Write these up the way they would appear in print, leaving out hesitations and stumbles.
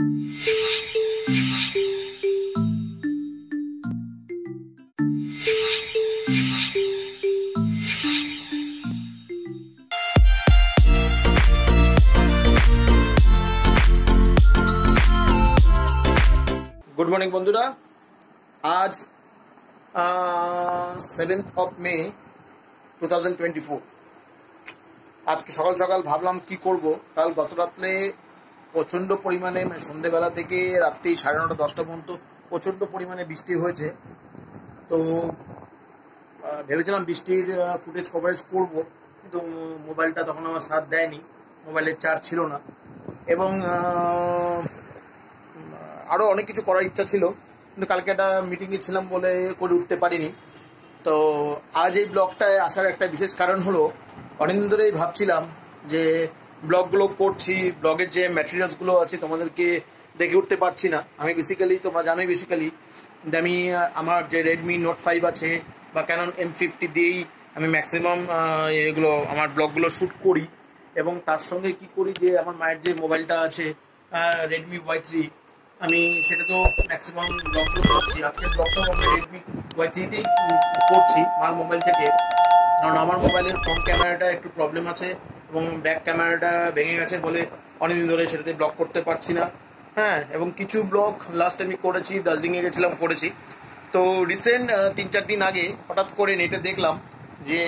Good morning बंधुरा। आज 7th of May 2024। आज के सकाल सकाल भाबलाम कि करब। कल गत रात्रे प्रचंड परिमाणे सन्ध्येबेला थेके रात्रि 9:30 10टा पर्यन्त प्रचंड परिमाणे बृष्टि हयेछे। तो भेबेछिलाम बृष्टिर फुटेज कभारेज करब, किन्तु मोबाइलटा तखन आमार साथ देयनि, मोबाइलेर चार्ज छिलो ना एबं আরও অনেক কিছু করার ইচ্ছা ছিল, কিন্তু কালকে একটা মিটিংয়ে ছিলাম বলে করে উঠতে পারিনি। তো আজ এই ব্লগটায় আসার একটা বিশেষ কারণ হলো, অনেকদিন ধরেই ভাবছিলাম যে ব্লগগুলো করছি, ব্লগের যে ম্যাটেরিয়ালসগুলো আছে তোমাদেরকে দেখে উঠতে পারছি না। আমি বেসিক্যালি, তোমরা জানোই বেসিক্যালি আমি আমার যে রেডমি নোট 5 আছে বা ক্যানন M50 দিয়েই আমি ম্যাক্সিমাম এগুলো আমার ব্লগগুলো শ্যুট করি। এবং তার সঙ্গে কি করি যে আমার মায়ের যে মোবাইলটা আছে রেডমি Y3, আমি সেটা তো ম্যাক্সিমাম ব্লগগুলো করছি। আজকের ব্লগটাও আমরা রেডমি Y3তেই করছি মার মোবাইল থেকে, কারণ আমার মোবাইলের ফ্রন্ট ক্যামেরাটা একটু প্রবলেম আছে এবং ব্যাক ক্যামেরাটা ভেঙে গেছে বলে অনেকদিন ধরে সেটাতে ব্লগ করতে পারছি না। হ্যাঁ, এবং কিছু ব্লগ লাস্ট আমি করেছি, দার্জিলিংয়ে গেছিলাম করেছি। তো রিসেন্ট 3-4 দিন আগে হঠাৎ করে নেটে দেখলাম যে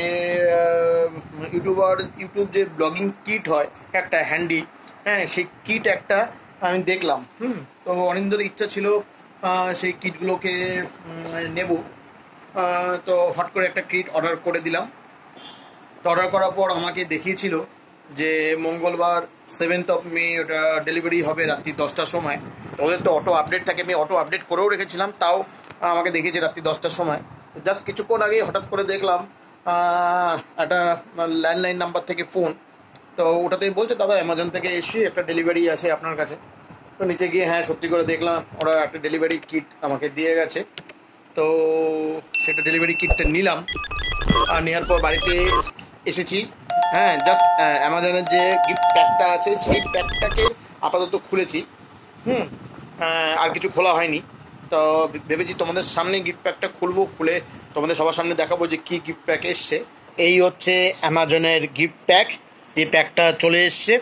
ইউটিউব যে ব্লগিং কিট হয় একটা হ্যান্ডি, হ্যাঁ সেই কিট একটা আমি দেখলাম। তো অনেক ধরে ইচ্ছা ছিল সেই কিটগুলোকে নেব। তো হট করে একটা কিট অর্ডার করে দিলাম। তো অর্ডার করার পর আমাকে দেখিয়েছিল যে মঙ্গলবার 7th of May ওটা ডেলিভারি হবে রাত্রি 10টার সময়। তো ওদের তো অটো আপডেট থাকে, আমি অটো আপডেট করেও রেখেছিলাম, তাও আমাকে দেখিয়েছে রাত্রি 10টার সময়। তো জাস্ট কিছুক্ষণ আগে হঠাৎ করে দেখলাম একটা ল্যান্ডলাইন নাম্বার থেকে ফোন। তো ওটাতেই বলছে দাদা অ্যামাজন থেকে এসে একটা ডেলিভারি আছে আপনার কাছে। তো নিচে গিয়ে হ্যাঁ সত্যি করে দেখলাম ওরা একটা ডেলিভারি কিট আমাকে দিয়ে গেছে। তো সেটা ডেলিভারি কিটটা নিলাম, আর নেওয়ার পর বাড়িতে এসেছি। হ্যাঁ, জাস্ট অ্যামাজনের যে গিফট প্যাকটা আছে সেই প্যাকটাকে আপাতত খুলেছি। আর কিছু খোলা হয়নি। তো ভেবেছি তোমাদের সামনে গিফট প্যাকটা খুলবো, খুলে তোমাদের সবার সামনে দেখাবো যে কী গিফট প্যাক এসছে। এই হচ্ছে অ্যামাজনের গিফট প্যাক। এই প্যাকটা চলে এসছে।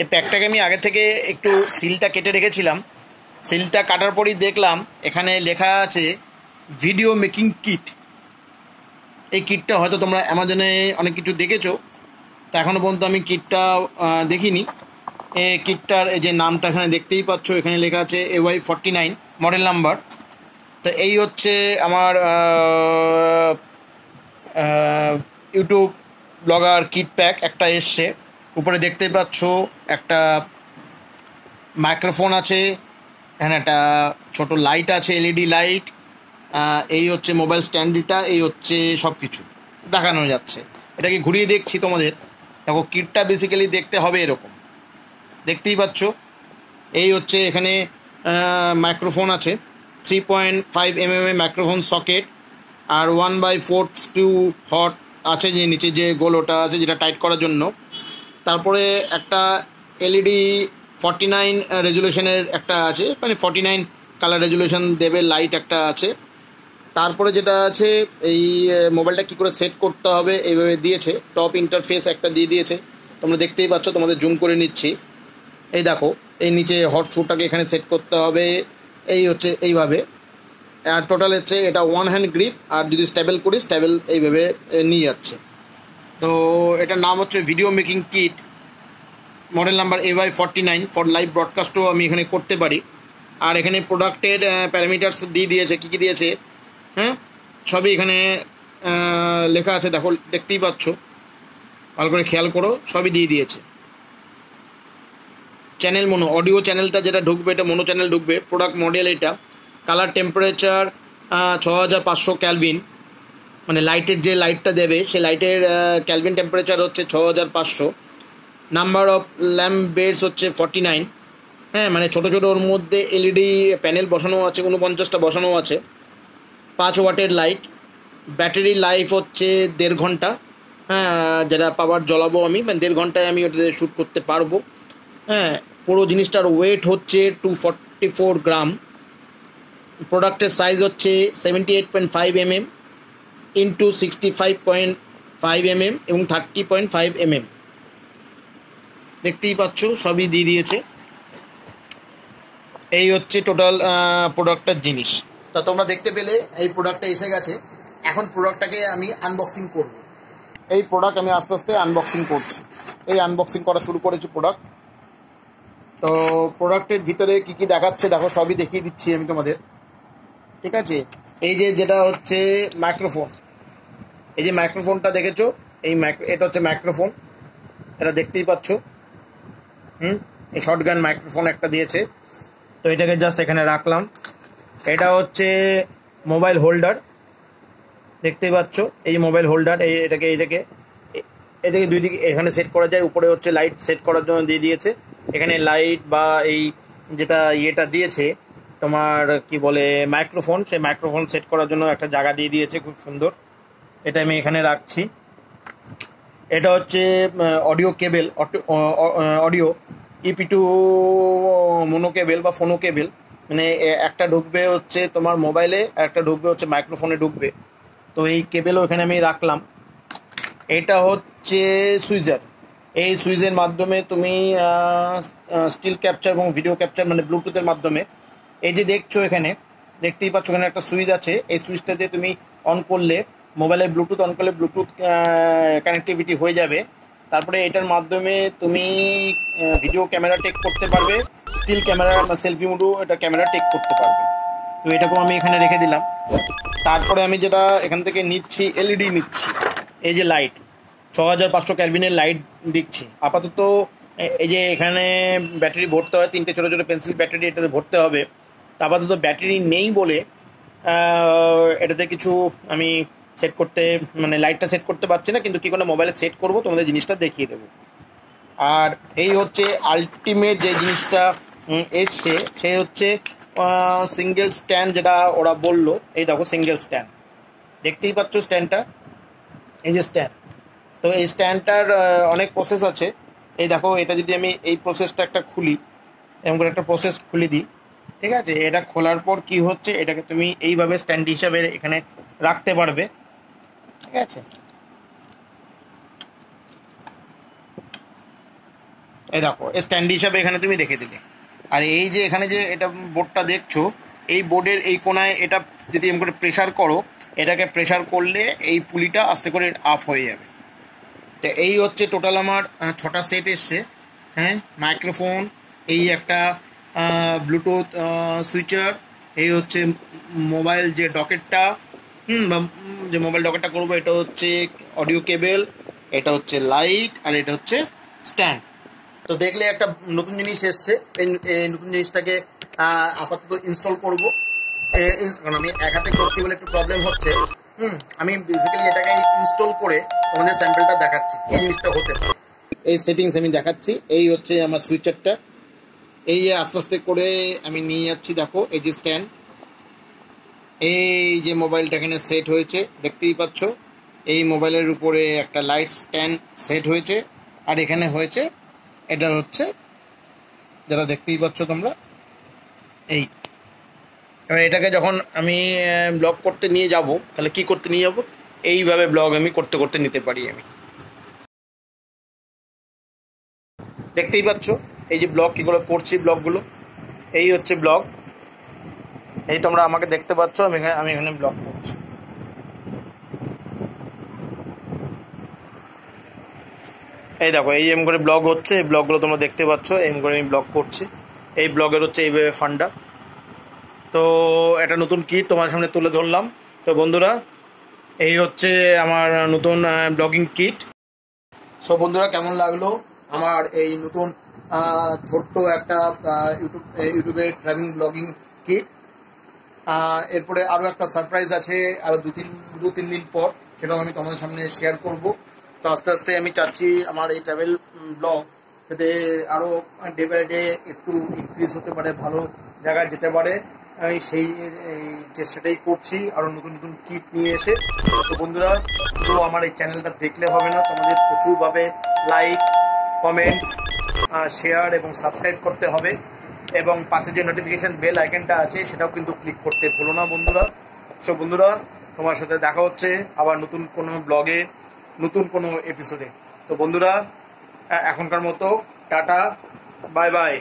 এই প্যাকটাকে আমি আগে থেকে একটু সিলটা কেটে রেখেছিলাম। সিলটা কাটার পরই দেখলাম এখানে লেখা আছে ভিডিও মেকিং কিট। এই কিটটা হয়তো তোমরা অ্যামাজনে অনেক কিছু দেখেছো, তা এখনও পর্যন্ত আমি কিটটা দেখিনি। এই কিটটার এই যে নামটা এখানে দেখতেই পাচ্ছ, এখানে লেখা আছে AY49 মডেল নাম্বার। তো এই হচ্ছে আমার ইউটিউব ব্লগার কিট প্যাক একটা এসছে। উপরে দেখতেই পাচ্ছ একটা মাইক্রোফোন আছে, এখানে একটা ছোট লাইট আছে, LED লাইট। এই হচ্ছে মোবাইল স্ট্যান্ডটা, এই হচ্ছে সব কিছু দেখানো যাচ্ছে। এটাকে ঘুরিয়ে দেখছি তোমাদের। দেখো কিটটা বেসিক্যালি দেখতে হবে এরকম, দেখতেই পাচ্ছ। এই হচ্ছে এখানে মাইক্রোফোন আছে, 3.5 mm মাইক্রোফোন সকেট, আর 1/4 স্ক্রু হট আছে যে নিচে যে গোল ওটা আছে যেটা টাইট করার জন্য। তারপরে একটা LED 49 রেজুলেশনের একটা আছে, মানে 49 কালার রেজুলেশন দেবে লাইট একটা আছে। তারপরে যেটা আছে এই মোবাইলটা কী করে সেট করতে হবে এইভাবে দিয়েছে, টপ ইন্টারফেস একটা দিয়ে দিয়েছে, তোমরা দেখতেই পাচ্ছ। তোমাদের জুম করে নিচ্ছি, এই দেখো এই নিচে হট স্ক্রুটাকে এখানে সেট করতে হবে, এই হচ্ছে এইভাবে। আর টোটাল হচ্ছে এটা 1 হ্যান্ড গ্রিপ, আর যদি স্টেবল করি স্টেবল এইভাবে নিয়ে যাচ্ছে। তো এটার নাম হচ্ছে video making kit, model number AY49। For live ব্রডকাস্টও আমি এখানে করতে পারি। আর এখানে প্রোডাক্টের প্যারামিটার্স দিয়ে দিয়েছে, কী কী দিয়েছে হ্যাঁ সবই এখানে লেখা আছে। দেখো দেখতেই পাচ্ছ, ভালো করে খেয়াল করো, সবই দিয়ে দিয়েছে। চ্যানেল মোনো, অডিও চ্যানেলটা যেটা ঢুকবে এটা মোনো চ্যানেল ঢুকবে। প্রোডাক্ট মডেল এটা, কালার টেম্পারেচার 6500 ক্যালভিন, মানে লাইটের যে লাইটটা দেবে সেই লাইটের ক্যালভিন টেম্পারেচার হচ্ছে 6500। নাম্বার অফ ল্যাম্প বেডস হচ্ছে 49। হ্যাঁ, মানে ছোটো ছোটো ওর মধ্যে LED প্যানেল বসানো আছে, 49টা বসানো আছে। 5 ওয়াটের লাইট। ব্যাটারি লাইফ হচ্ছে 1.5 ঘন্টা। হ্যাঁ, যেটা পাওয়ার জ্বলাবো আমি, মানে 1.5 ঘন্টায় আমি ওটাতে শ্যুট করতে পারবো। হ্যাঁ, পুরো জিনিসটার ওয়েট হচ্ছে 244 গ্রাম। প্রোডাক্টের সাইজ হচ্ছে 78.5 mm ইন্টু 65.5 mm এবং 30.5 mm। দেখতেই পাচ্ছ সবই দিয়ে দিয়েছে। এই হচ্ছে টোটাল প্রোডাক্টটার জিনিস। তা তোমরা দেখতে পেলে এই প্রোডাক্টটা এসে গেছে। এখন প্রোডাক্টটাকে আমি আনবক্সিং করব। এই প্রোডাক্ট আমি আস্তে আস্তে আনবক্সিং করছি। এই আনবক্সিং করা শুরু করেছি প্রোডাক্ট। তো প্রোডাক্টের ভিতরে কি কি দেখাচ্ছে দেখো, সবই দেখিয়ে দিচ্ছি আমি তোমাদের, ঠিক আছে। এই যে যেটা হচ্ছে মাইক্রোফোন, এই যে মাইক্রোফোনটা দেখেছো, এটা হচ্ছে মাইক্রোফোন, এটা দেখতেই পাচ্ছ। এই শর্টগান মাইক্রোফোন একটা দিয়েছে, তো এটাকে জাস্ট এখানে রাখলাম। এটা হচ্ছে মোবাইল হোল্ডার, দেখতেই পাচ্ছ। এই মোবাইল হোল্ডার, এটাকে এদিকে দুই দিকে এখানে সেট করা যায়। উপরে হচ্ছে লাইট সেট করার জন্য দিয়ে দিয়েছে। এখানে লাইট বা এই যেটা ইয়েটা দিয়েছে তোমার কি বলে মাইক্রোফোন, সেই মাইক্রোফোন সেট করার জন্য একটা জায়গা দিয়ে দিয়েছে, খুব সুন্দর। এটা আমি এখানে রাখছি। এটা হচ্ছে audio cable, audio EP2 mono cable বা ফোনো কেবেল, মানে একটা ঢুকবে হচ্ছে তোমার মোবাইলে, একটা ঢুকবে হচ্ছে মাইক্রোফোনে ঢুকবে। তো এই কেবেলও এখানে আমি রাখলাম। এটা হচ্ছে সুইজার। এই সুইচের মাধ্যমে তুমি স্টিল ক্যাপচার এবং ভিডিও ক্যাপচার, মানে ব্লুটুথের মাধ্যমে, এই যে দেখছো এখানে, দেখতেই পাচ্ছ এখানে একটা সুইচ আছে। এই সুইচটা দিয়ে তুমি অন করলে, মোবাইলের ব্লুটুথ অন করলে ব্লুটুথ কানেক্টিভিটি হয়ে যাবে। তারপরে এটার মাধ্যমে তুমি ভিডিও ক্যামেরা টেক করতে পারবে, স্টিল ক্যামেরা সেলফি মোডও এটা ক্যামেরা টেক করতে পারবে। তো এটাকেও আমি এখানে রেখে দিলাম। তারপরে আমি যেটা এখান থেকে নিচ্ছি, এলইডি নিচ্ছি। এই যে লাইট, 6500 ক্যালভিনের লাইট দিচ্ছি আপাতত। এই যে এখানে ব্যাটারি ভরতে হয়, 3টে ছোটো ছোটো পেন্সিল ব্যাটারি এটাতে ভরতে হবে। তা আপাতত ব্যাটারি নেই বলে এটাতে কিছু আমি সেট করতে, মানে লাইটটা সেট করতে পারছি না, কিন্তু কী করে মোবাইলে সেট করবো তোমাদের জিনিসটা দেখিয়ে দেবো। আর এই হচ্ছে আলটিমেট যে জিনিসটা এসছে, সে হচ্ছে সিঙ্গেল স্ট্যান্ড, যেটা ওরা বললো। এই দেখো সিঙ্গেল স্ট্যান্ড, দেখতেই পাচ্ছ স্ট্যান্ডটা, এই যে স্ট্যান্ড। তো এই স্ট্যান্ডটার অনেক প্রসেস আছে। এই দেখো, এটা যদি আমি এই প্রসেসটা একটা খুলি, এরকম করে একটা প্রসেস খুলে দিই, ঠিক আছে। এটা খোলার পর কি হচ্ছে, এটাকে তুমি এইভাবে স্ট্যান্ড হিসাবে এখানে রাখতে পারবে, ঠিক আছে। এই দেখো স্ট্যান্ড হিসাবে এখানে তুমি রেখে দিলে। আর এই যে এখানে যে এটা বোর্ডটা দেখছো, এই বোর্ডের এই কোনায় এটা যদি এরকম করে প্রেশার করো, এটাকে প্রেশার করলে এই পুলিটা আস্তে করে আপ হয়ে যাবে। তো এই হচ্ছে টোটাল আমার 6টা সেট এসছে। হ্যাঁ, মাইক্রোফোন, এই একটা ব্লুটুথ সুইচার, এই হচ্ছে মোবাইল যে ডকেটটা, যে মোবাইল ডকেটটা করবো, এটা হচ্ছে অডিও কেবেল, এটা হচ্ছে লাইট, আর এটা হচ্ছে স্ট্যান্ড। তো দেখলে একটা নতুন জিনিস এসছে। এই নতুন জিনিসটাকে আপাতত ইনস্টল করবো। কারণ আমি এক হাতে করছি বলে একটু প্রবলেম হচ্ছে। আমি বেসিক্যালি এটাকে ইনস্টল করে তোমাদের স্যাম্পলটা দেখাচ্ছি কি জিনিসটা হতে পারে। এই সেটিংস আমি দেখাচ্ছি। এই হচ্ছে আমার সুইচারটা, এই যে আস্তে আস্তে করে আমি নিয়ে যাচ্ছি। দেখো এই যে স্ট্যান্ড, এই যে মোবাইলটা এখানে সেট হয়েছে, দেখতেই পাচ্ছ। এই মোবাইলের উপরে একটা লাইট স্ট্যান্ড সেট হয়েছে, আর এখানে হয়েছে এটা হচ্ছে যেটা দেখতেই পাচ্ছ তোমরা। এই এবার এটাকে যখন আমি ব্লগ করতে নিয়ে যাব, তাহলে কি করতে নিয়ে যাব, এইভাবে ব্লগ আমি করতে করতে নিতে পারি। আমি দেখতেই পাচ্ছ এই যে ব্লগ কীগুলো করছি, ব্লগগুলো এই হচ্ছে ব্লগ। এই তোমরা আমাকে দেখতে পাচ্ছ, আমি এখানে ব্লগ করছি। এই দেখো এই এম করে ব্লগ হচ্ছে, এই ব্লগগুলো তোমরা দেখতে পাচ্ছ, এম করে আমি ব্লগ করছি। এই ব্লগের হচ্ছে এইভাবে ফান্ডা। তো একটা নতুন কিট তোমার সামনে তুলে ধরলাম। তো বন্ধুরা, এই হচ্ছে আমার নতুন ব্লগিং কিট। সো বন্ধুরা, কেমন লাগলো আমার এই নতুন ছোট্ট একটা ইউটিউবে ট্রাভেলিং ব্লগিং কিট। এরপরে আরও একটা সারপ্রাইজ আছে, আরও দু তিন দিন পর, সেটাও আমি তোমাদের সামনে শেয়ার করব। তো আস্তে আস্তে আমি চাচ্ছি আমার এই ট্রাভেল ব্লগ যাতে আরও ডে বাই ডে একটু ইনক্রিজ হতে পারে, ভালো জায়গায় যেতে পারে। আমি সেই চেষ্টাটাই করছি, আরও নতুন নতুন কিট নিয়ে এসে। তো বন্ধুরা, শুধু আমার এই চ্যানেলটা দেখলে হবে না, তোমাদের প্রচুরভাবে লাইক, কমেন্টস শেয়ার এবং সাবস্ক্রাইব করতে হবে, এবং পাশে যে নোটিফিকেশান বেল আইকনটা আছে সেটাও কিন্তু ক্লিক করতে ভুলো না বন্ধুরা। সো বন্ধুরা, তোমার সাথে দেখা হচ্ছে আবার নতুন কোনো ব্লগে, নতুন কোনো এপিসোডে। তো বন্ধুরা, এখনকার মতো টাটা, বাই বাই।